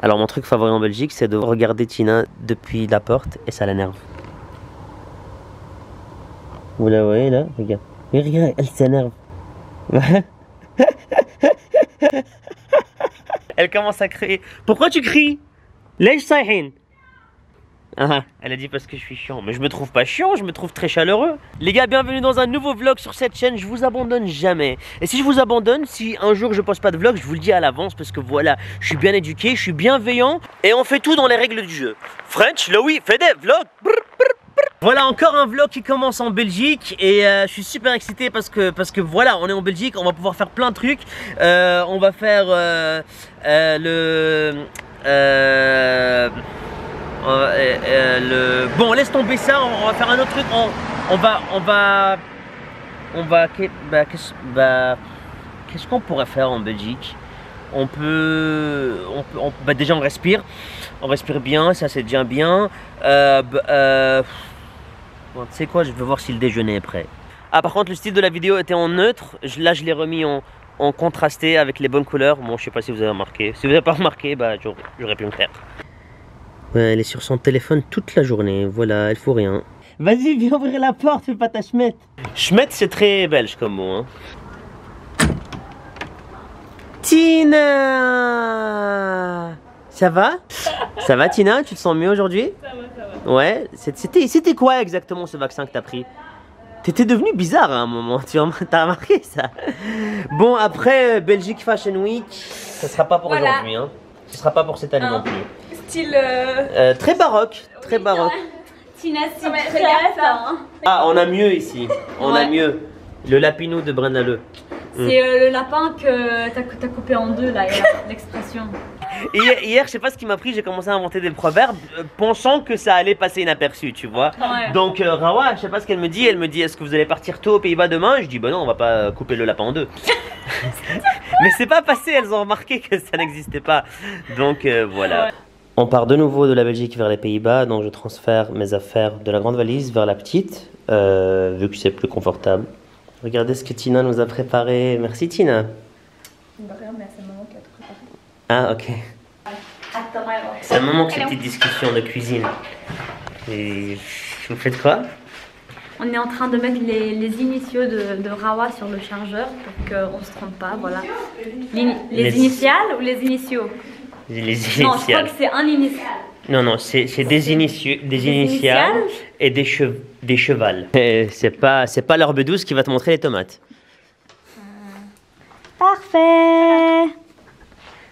Alors mon truc favori en Belgique, c'est de regarder Tina depuis la porte et ça l'énerve. Vous la voyez là? Regarde. Mais regarde, elle s'énerve. Elle commence à crier. Pourquoi tu cries? Lèche Sahin. Ah, elle a dit parce que je suis chiant. Mais je me trouve pas chiant, je me trouve très chaleureux. Les gars, bienvenue dans un nouveau vlog sur cette chaîne. Je vous abandonne jamais. Et si je vous abandonne, si un jour je poste pas de vlog, je vous le dis à l'avance parce que voilà, je suis bien éduqué, je suis bienveillant et on fait tout dans les règles du jeu. French, Louis, fait des vlogs. Voilà encore un vlog qui commence en Belgique et je suis super excité parce que voilà, on est en Belgique, on va pouvoir faire plein de trucs. On va faire bon, laisse tomber ça, on va faire un autre truc. Qu'est-ce qu'on pourrait faire en Belgique? Déjà on respire bien, ça c'est déjà bien. Bon, tu sais quoi, je vais voir si le déjeuner est prêt. Ah, par contre le style de la vidéo était en neutre, là je l'ai remis en contrasté avec les bonnes couleurs. Bon, je sais pas si vous avez remarqué, si vous n'avez pas remarqué, bah j'aurais pu me faire. Ouais, elle est sur son téléphone toute la journée, voilà, elle fout rien. Vas-y, viens ouvrir la porte, fais pas ta schmette. Schmette, c'est très belge comme mot, hein. Tina! Ça va? Ça va, Tina? Tu te sens mieux aujourd'hui? Ça va. Ouais, c'était quoi exactement ce vaccin que t'as pris? T'étais devenu bizarre à un moment, t'as remarqué ça? Bon, après Belgique Fashion Week, ça sera pas pour aujourd'hui, hein. Ce sera pas pour cette année non plus. Style très baroque, très baroque. Tina, si regarde ça. Hein. Ah, on a mieux ici. On a mieux. Le lapinou de Brennaleux. C'est le lapin que t'as coupé en deux là, l'expression. Hier, je sais pas ce qui m'a pris, j'ai commencé à inventer des proverbes pensant que ça allait passer inaperçu, tu vois. Ouais. Donc Rawa, je sais pas ce qu'elle me dit. Elle me dit, est-ce que vous allez partir tôt aux Pays-Bas demain? Je dis, bah non, on va pas couper le lapin en deux. Mais c'est pas passé, elles ont remarqué que ça n'existait pas. Donc voilà. Ouais. On part de nouveau de la Belgique vers les Pays-Bas, donc je transfère mes affaires de la grande valise vers la petite, vu que c'est plus confortable. Regardez ce que Tina nous a préparé. Merci Tina. Bah rien, mais c'est maman qui a tout préparé. Ah ok. C'est un moment que ces petites discussions de cuisine. Et vous faites quoi? On est en train de mettre les initiaux de Rawa sur le chargeur pour qu'on se trompe pas, voilà. Les initiales ou les initiaux? Les Non, je crois initiales. que c'est un initial. Non, c'est des initiales et des chevals. C'est pas l'herbe douce qui va te montrer les tomates. Parfait.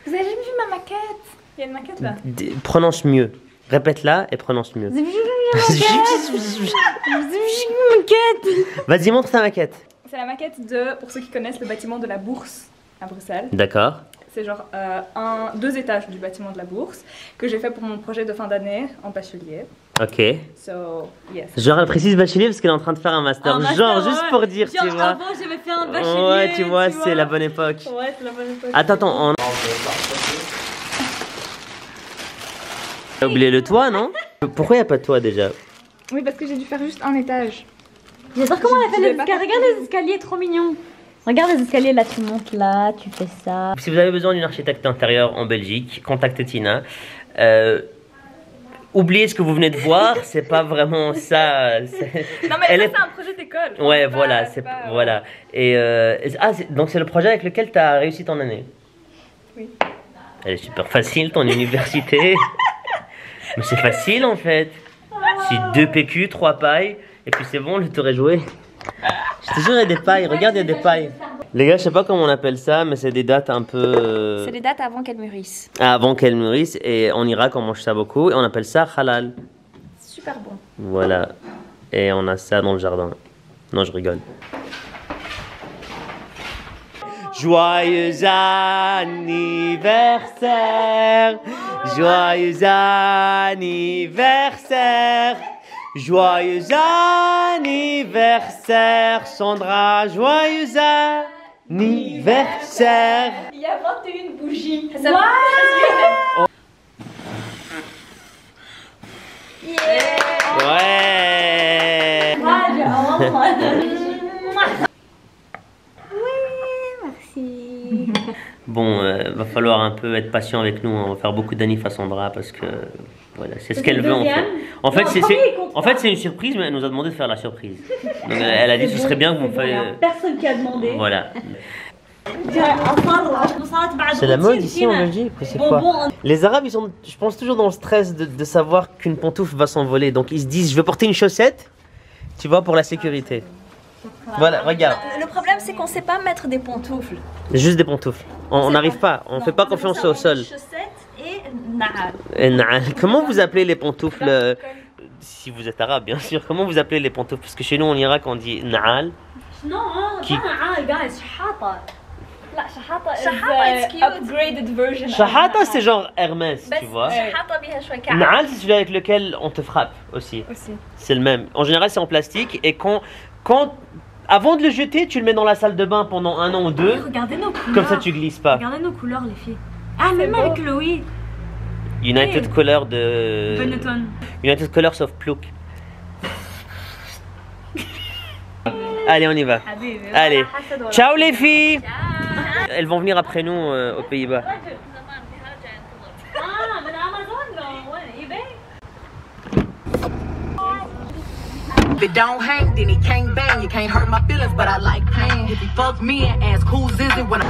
Vous avez jamais vu ma maquette? Il y a une maquette là. Prononce mieux. Répète-la et prononce mieux. Vas-y, montre ta maquette. C'est la maquette de, pour ceux qui connaissent, le bâtiment de la Bourse à Bruxelles. D'accord. C'est genre 2 étages du bâtiment de la Bourse que j'ai fait pour mon projet de fin d'année en bachelier. Ok. So, yes. Genre, elle précise bachelier parce qu'elle est en train de faire un master. Genre, juste pour dire, genre, tu vois. Avant, j'avais fait un bachelier. Ouais, tu vois, c'est la bonne époque. Ouais, c'est la bonne époque. Attends, T'as oublié le toit, non? Pourquoi il n'y a pas de toit déjà? Oui, parce que j'ai dû faire juste un étage. J'adore comment elle a fait les pas escaliers. Regarde les escaliers, trop mignon. Regarde les escaliers, là tu montes là, tu fais ça. Si vous avez besoin d'une architecte intérieure en Belgique, contactez Tina. Oubliez ce que vous venez de voir, c'est pas vraiment ça. Non, mais c'est un projet d'école. Ouais, voilà, voilà. Et donc c'est le projet avec lequel tu as réussi ton année? Oui. Elle est super facile, ton université. Mais c'est facile en fait. C'est 2 PQ, 3 pailles, et puis c'est bon, je t'aurais joué. Je te jure, il y a des pailles, regarde, il y a des pailles. Les gars, je sais pas comment on appelle ça, mais c'est des dates un peu... C'est les dates avant qu'elles mûrissent. Avant qu'elles mûrissent, et en Irak, on mange ça beaucoup, et on appelle ça halal. Super bon. Voilà. Et on a ça dans le jardin. Non, je rigole. Joyeux anniversaire, joyeux anniversaire, joyeux anniversaire, Sandra, joyeux anniversaire. Il y a 21 bougies. Ça Wow. Ouais. Oui, merci. Bon, va falloir un peu être patient avec nous. On va faire beaucoup d'anniv à Sandra parce que voilà, c'est ce qu'elle veut en fait. En fait, c'est une surprise, mais elle nous a demandé de faire la surprise. Donc, elle a dit ce serait bien que vous fassiez. Personne qui a demandé. Voilà. C'est la mode ici en Belgique, c'est quoi? Les Arabes, ils sont, je pense, toujours dans le stress de savoir qu'une pantoufle va s'envoler. Donc ils se disent, je vais porter une chaussette, tu vois, pour la sécurité. Voilà, regarde. Le problème, c'est qu'on ne sait pas mettre des pantoufles. Juste des pantoufles. On n'arrive pas, on ne fait pas confiance au sol. Chaussettes et na'al. Comment vous appelez les pantoufles si vous êtes arabe, bien sûr, comment vous appelez les pantoufles? Parce que chez nous en Irak, on dit na'al. Non, pas na'al, guys, shahata. Shahata is cute. Upgraded version. Shahata, c'est genre Hermès, tu vois. Shahata biha shوي كعب. Na'al, c'est celui avec lequel on te frappe aussi. C'est le même. En général, c'est en plastique et avant de le jeter, tu le mets dans la salle de bain pendant 1 an ou 2. Regardez nos couleurs. Comme ça, tu glisses pas. Regardez nos couleurs, les filles. Ah, même avec Chloé. United Color de. Benetton. United Colors of Plouk. Allez, on y va. Allez. Ciao les filles. Elles vont venir après nous aux Pays-Bas. If it don't hang, then he can't bang. You can't hurt my feelings, but I like pain. If he fucks me and asks whose is it when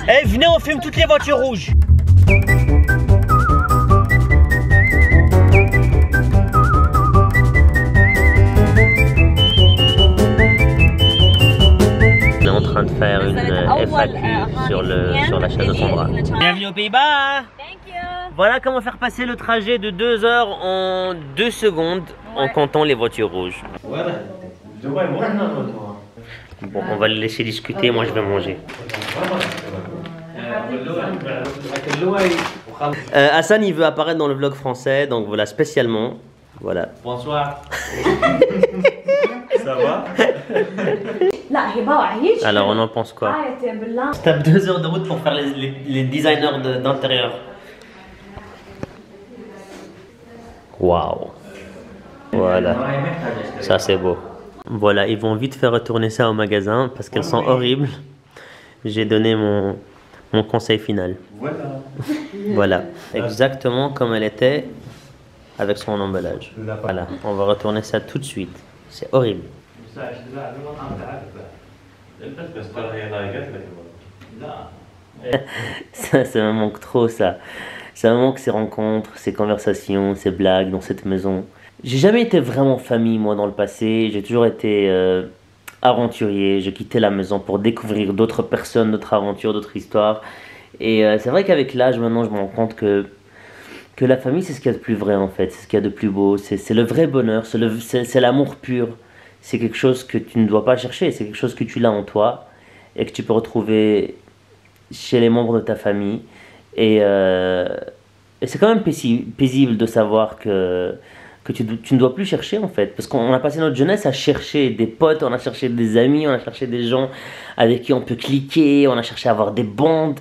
Eh, venez, on fume toutes les voitures rouges. On est en train de faire une FAQ sur la chaîne de Sandra. Bienvenue aux Pays-Bas. Voilà comment faire passer le trajet de 2 heures en 2 secondes en comptant les voitures rouges. Bon, on va le laisser discuter, moi je vais manger. Hassan il veut apparaître dans le vlog français, donc voilà, spécialement. Voilà. Bonsoir. Ça va? Alors on en pense quoi? Je tape 2 heures de route pour faire les designers d'intérieur. Waouh. Voilà. Ça c'est beau. Voilà, ils vont vite faire retourner ça au magasin parce qu'elles sont horribles. J'ai donné mon conseil final. Voilà. Voilà, exactement comme elle était avec son emballage. Voilà, on va retourner ça tout de suite. C'est horrible. Ça me manque trop ça. Ça me manque ces rencontres, ces conversations, ces blagues dans cette maison. J'ai jamais été vraiment famille moi dans le passé. J'ai toujours été aventurier. J'ai quitté la maison pour découvrir d'autres personnes, d'autres aventures, d'autres histoires. Et c'est vrai qu'avec l'âge maintenant je me rends compte que la famille c'est ce qu'il y a de plus vrai en fait. C'est ce qu'il y a de plus beau. C'est le vrai bonheur. C'est l'amour pur. C'est quelque chose que tu ne dois pas chercher. C'est quelque chose que tu l'as en toi et que tu peux retrouver chez les membres de ta famille. Et c'est quand même paisible de savoir que tu ne dois plus chercher en fait. Parce qu'on a passé notre jeunesse à chercher des potes, on a cherché des amis, on a cherché des gens avec qui on peut cliquer, on a cherché à avoir des bandes.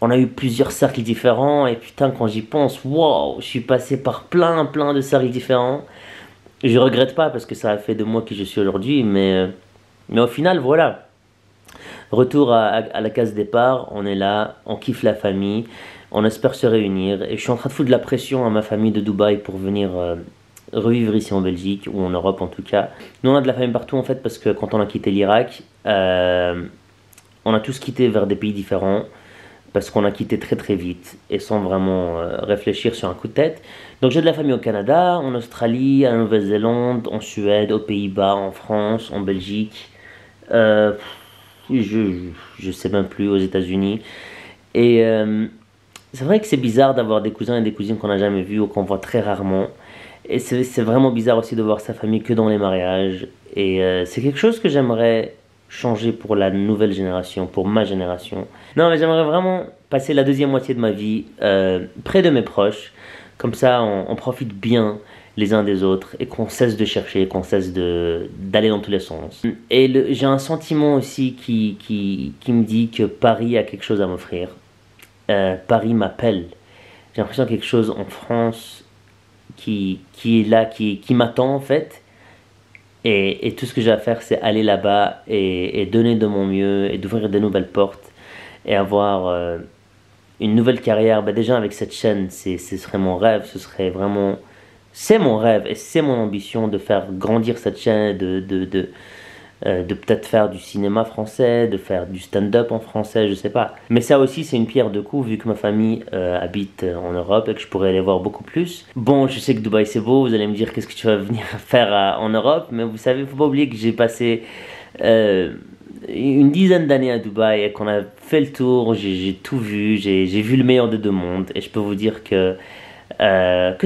On a eu plusieurs cercles différents et putain quand j'y pense, wow, je suis passé par plein de cercles différents. Je regrette pas parce que ça a fait de moi qui je suis aujourd'hui, mais au final voilà. Retour à la case départ, on est là, on kiffe la famille, on espère se réunir et je suis en train de foutre de la pression à ma famille de Dubaï pour venir revivre ici en Belgique ou en Europe en tout cas. Nous on a de la famille partout en fait parce que quand on a quitté l'Irak, on a tous quitté vers des pays différents parce qu'on a quitté très vite et sans vraiment réfléchir sur un coup de tête. Donc j'ai de la famille au Canada, en Australie, à la Nouvelle-Zélande, en Suède, aux Pays-Bas, en France, en Belgique. Je sais même plus, aux États-Unis. Et c'est vrai que c'est bizarre d'avoir des cousins et des cousines qu'on n'a jamais vus ou qu'on voit très rarement. Et c'est vraiment bizarre aussi de voir sa famille que dans les mariages. Et c'est quelque chose que j'aimerais changer pour la nouvelle génération, pour ma génération. Non, mais j'aimerais vraiment passer la deuxième moitié de ma vie près de mes proches. Comme ça, on profite bien les uns des autres et qu'on cesse de chercher, qu'on cesse d'aller dans tous les sens. Et j'ai un sentiment aussi qui me dit que Paris a quelque chose à m'offrir. Paris m'appelle. J'ai l'impression qu'il y a quelque chose en France qui est là, qui m'attend en fait. Et tout ce que j'ai à faire, c'est aller là-bas et donner de mon mieux et d'ouvrir de nouvelles portes. et avoir une nouvelle carrière, bah déjà avec cette chaîne, ce serait mon rêve, ce serait vraiment... C'est mon rêve et c'est mon ambition de faire grandir cette chaîne, de peut-être faire du cinéma français, de faire du stand-up en français, je sais pas. Mais ça aussi, c'est une pierre de coups vu que ma famille habite en Europe et que je pourrais les voir beaucoup plus. Bon, je sais que Dubaï c'est beau, vous allez me dire qu'est-ce que tu vas venir faire en Europe, mais vous savez, faut pas oublier que j'ai passé une dizaine d'années à Dubaï et qu'on a fait le tour, j'ai tout vu, j'ai vu le meilleur des deux mondes et je peux vous dire que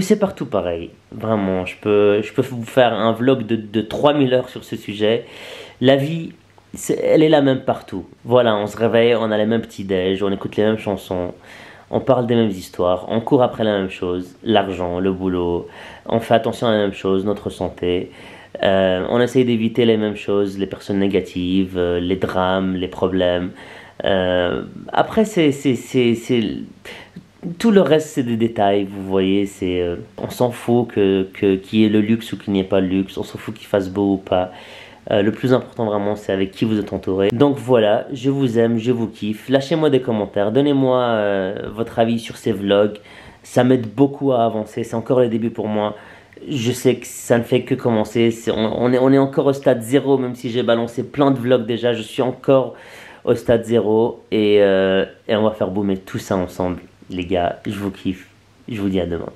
c'est partout pareil. Vraiment, je peux vous faire un vlog de 3000 heures sur ce sujet. La vie, elle est la même partout. Voilà, on se réveille, on a les mêmes petits-déj, on écoute les mêmes chansons, on parle des mêmes histoires, on court après la même chose, l'argent, le boulot, on fait attention à la même chose, notre santé. On essaye d'éviter les mêmes choses, les personnes négatives, les drames, les problèmes. Après, tout le reste, c'est des détails, vous voyez. On s'en fout qu'il y ait le luxe ou qu'il n'y ait pas le luxe. On s'en fout qu'il fasse beau ou pas. Le plus important vraiment, c'est avec qui vous êtes entouré. Donc voilà, je vous aime, je vous kiffe. Lâchez-moi des commentaires, donnez-moi votre avis sur ces vlogs. Ça m'aide beaucoup à avancer, c'est encore le début pour moi. Je sais que ça ne fait que commencer, on est encore au stade 0, même si j'ai balancé plein de vlogs déjà. Je suis encore au stade 0 et on va faire boomer tout ça ensemble. Les gars, je vous kiffe, je vous dis à demain.